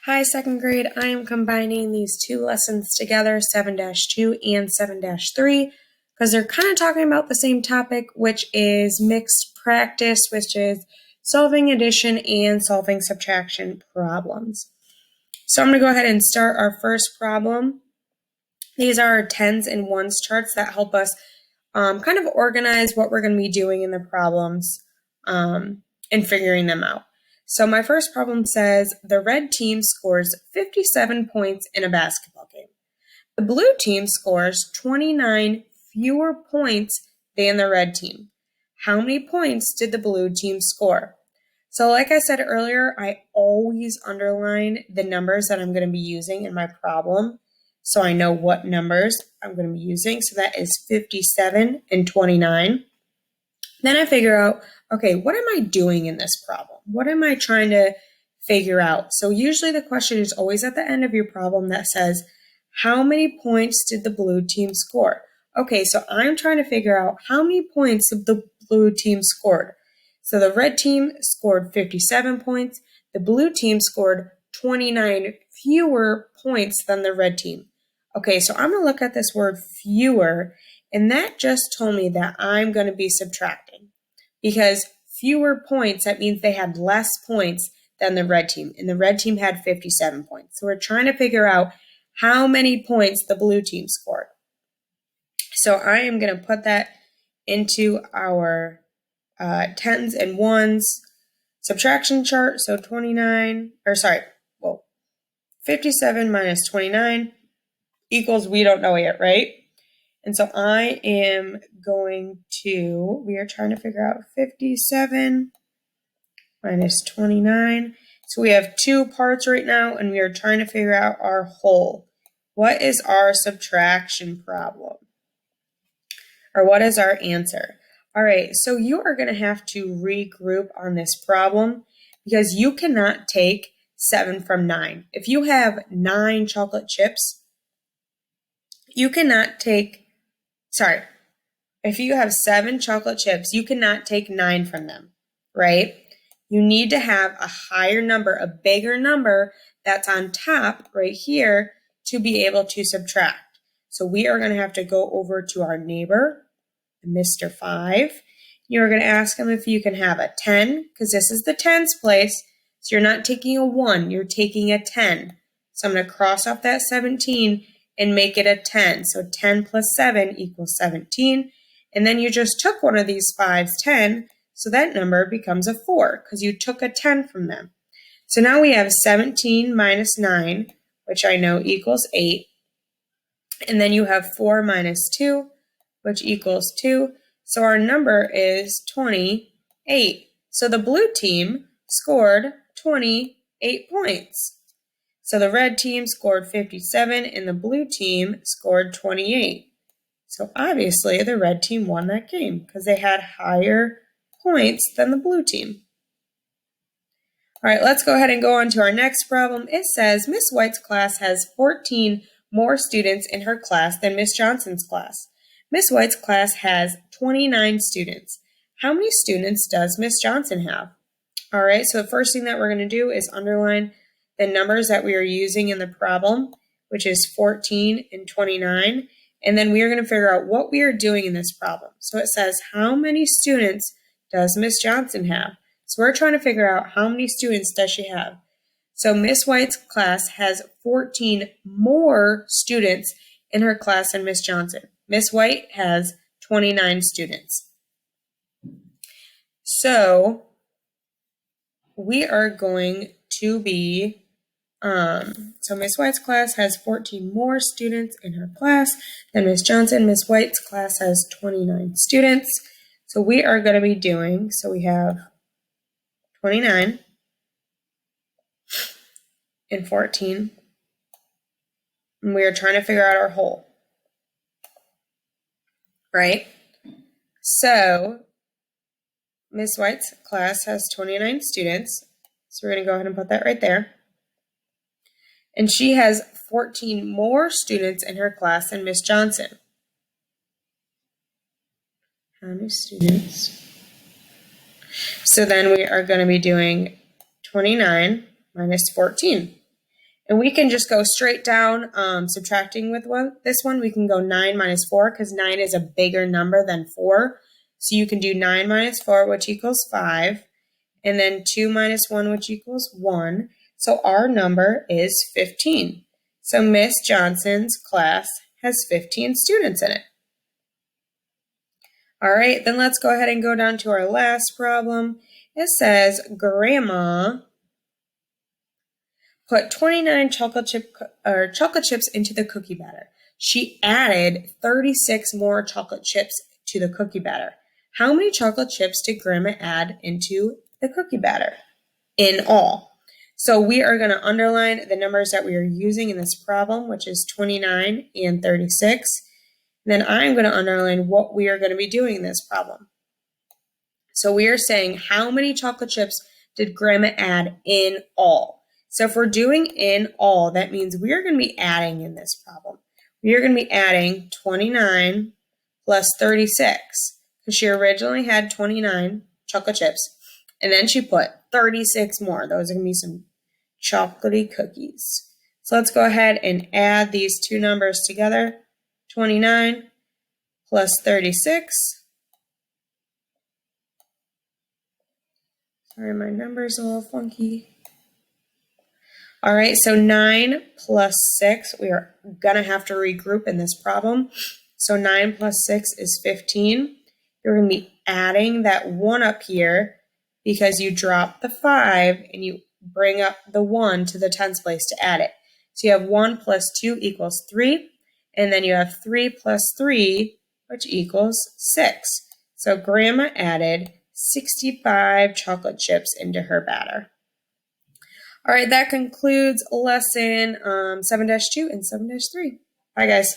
Hi, second grade. I am combining these two lessons together, 7-2 and 7-3, because they're kind of talking about the same topic, which is mixed practice, which is solving addition and solving subtraction problems. So I'm going to go ahead and start our first problem. These are our tens and ones charts that help us kind of organize what we're going to be doing in the problems and figuring them out. So my first problem says the red team scores 57 points in a basketball game. The blue team scores 29 fewer points than the red team. How many points did the blue team score? So like I said earlier, I always underline the numbers that I'm going to be using in my problem, so I know what numbers I'm going to be using. So that is 57 and 29. Then I figure out, okay, what am I doing in this problem? What am I trying to figure out? So usually the question is always at the end of your problem that says, how many points did the blue team score? Okay, so I'm trying to figure out how many points the blue team scored. So the red team scored 57 points. The blue team scored 29 fewer points than the red team. Okay, so I'm going to look at this word fewer, and that just told me that I'm going to be subtracting. Because fewer points, that means they had less points than the red team. And the red team had 57 points. So we're trying to figure out how many points the blue team scored. So I am going to put that into our tens and ones subtraction chart. So 57 minus 29 equals, we don't know yet, right? And so we are trying to figure out 57 minus 29. So we have two parts right now, and we are trying to figure out our whole. What is our subtraction problem? Or what is our answer? All right, so you are going to have to regroup on this problem because you cannot take 7 from 9. If you have 9 chocolate chips, if you have 7 chocolate chips, you cannot take 9 from them, right? You need to have a higher number, a bigger number that's on top right here to be able to subtract. So we are going to have to go over to our neighbor, Mr. 5. You're going to ask him if you can have a 10, because this is the tens place. So you're not taking a 1, you're taking a 10. So I'm going to cross off that 17 and make it a 10. So 10 plus 7 equals 17. And then you just took one of these 5's 10, so that number becomes a 4 because you took a 10 from them. So now we have 17 minus 9, which I know equals 8. And then you have 4 minus 2, which equals 2. So our number is 28. So the blue team scored 28 points. So the red team scored 57 and the blue team scored 28. So obviously the red team won that game because they had higher points than the blue team. All right, let's go ahead and go on to our next problem. It says Miss White's class has 14 more students in her class than Miss Johnson's class. Miss White's class has 29 students. How many students does Miss Johnson have? All right, so the first thing that we're going to do is underline the numbers that we are using in the problem, which is 14 and 29. And then we are going to figure out what we are doing in this problem. So it says, how many students does Miss Johnson have? So we're trying to figure out how many students does she have. So Miss White's class has 14 more students in her class than Miss Johnson. Miss White has 29 students. So we are going to be, so Miss White's class has 14 more students in her class than Miss Johnson. Miss White's class has 29 students. So we are going to be doing, so we have 29 and 14. And we are trying to figure out our whole, right? So Miss White's class has 29 students. So we're going to go ahead and put that right there. And she has 14 more students in her class than Miss Johnson. How many students? So then we are going to be doing 29 minus 14. And we can just go straight down, subtracting with this one. We can go 9 minus 4 because 9 is a bigger number than 4. So you can do 9 minus 4, which equals 5. And then 2 minus 1, which equals 1. So our number is 15. So Miss Johnson's class has 15 students in it. All right, then let's go ahead and go down to our last problem. It says, Grandma put 29 chocolate chips into the cookie batter. She added 36 more chocolate chips to the cookie batter. How many chocolate chips did Grandma add into the cookie batter in all? So we are going to underline the numbers that we are using in this problem, which is 29 and 36. And then I'm going to underline what we are going to be doing in this problem. So we are saying how many chocolate chips did Grandma add in all? So if we're doing in all, that means we are going to be adding in this problem. We are going to be adding 29 plus 36 because she originally had 29 chocolate chips and then she put 36 more. Those are going to be some chocolatey cookies. So let's go ahead and add these two numbers together. 29 plus 36. Sorry, my number's a little funky. All right, so 9 plus 6, we are going to have to regroup in this problem. So 9 plus 6 is 15. You're going to be adding that 1 up here because you drop the 5 and you bring up the 1 to the tens place to add it. So you have 1 plus 2 equals 3, and then you have 3 plus 3, which equals 6. So Grandma added 65 chocolate chips into her batter. All right, that concludes lesson 7-2 and 7-3. Bye, guys.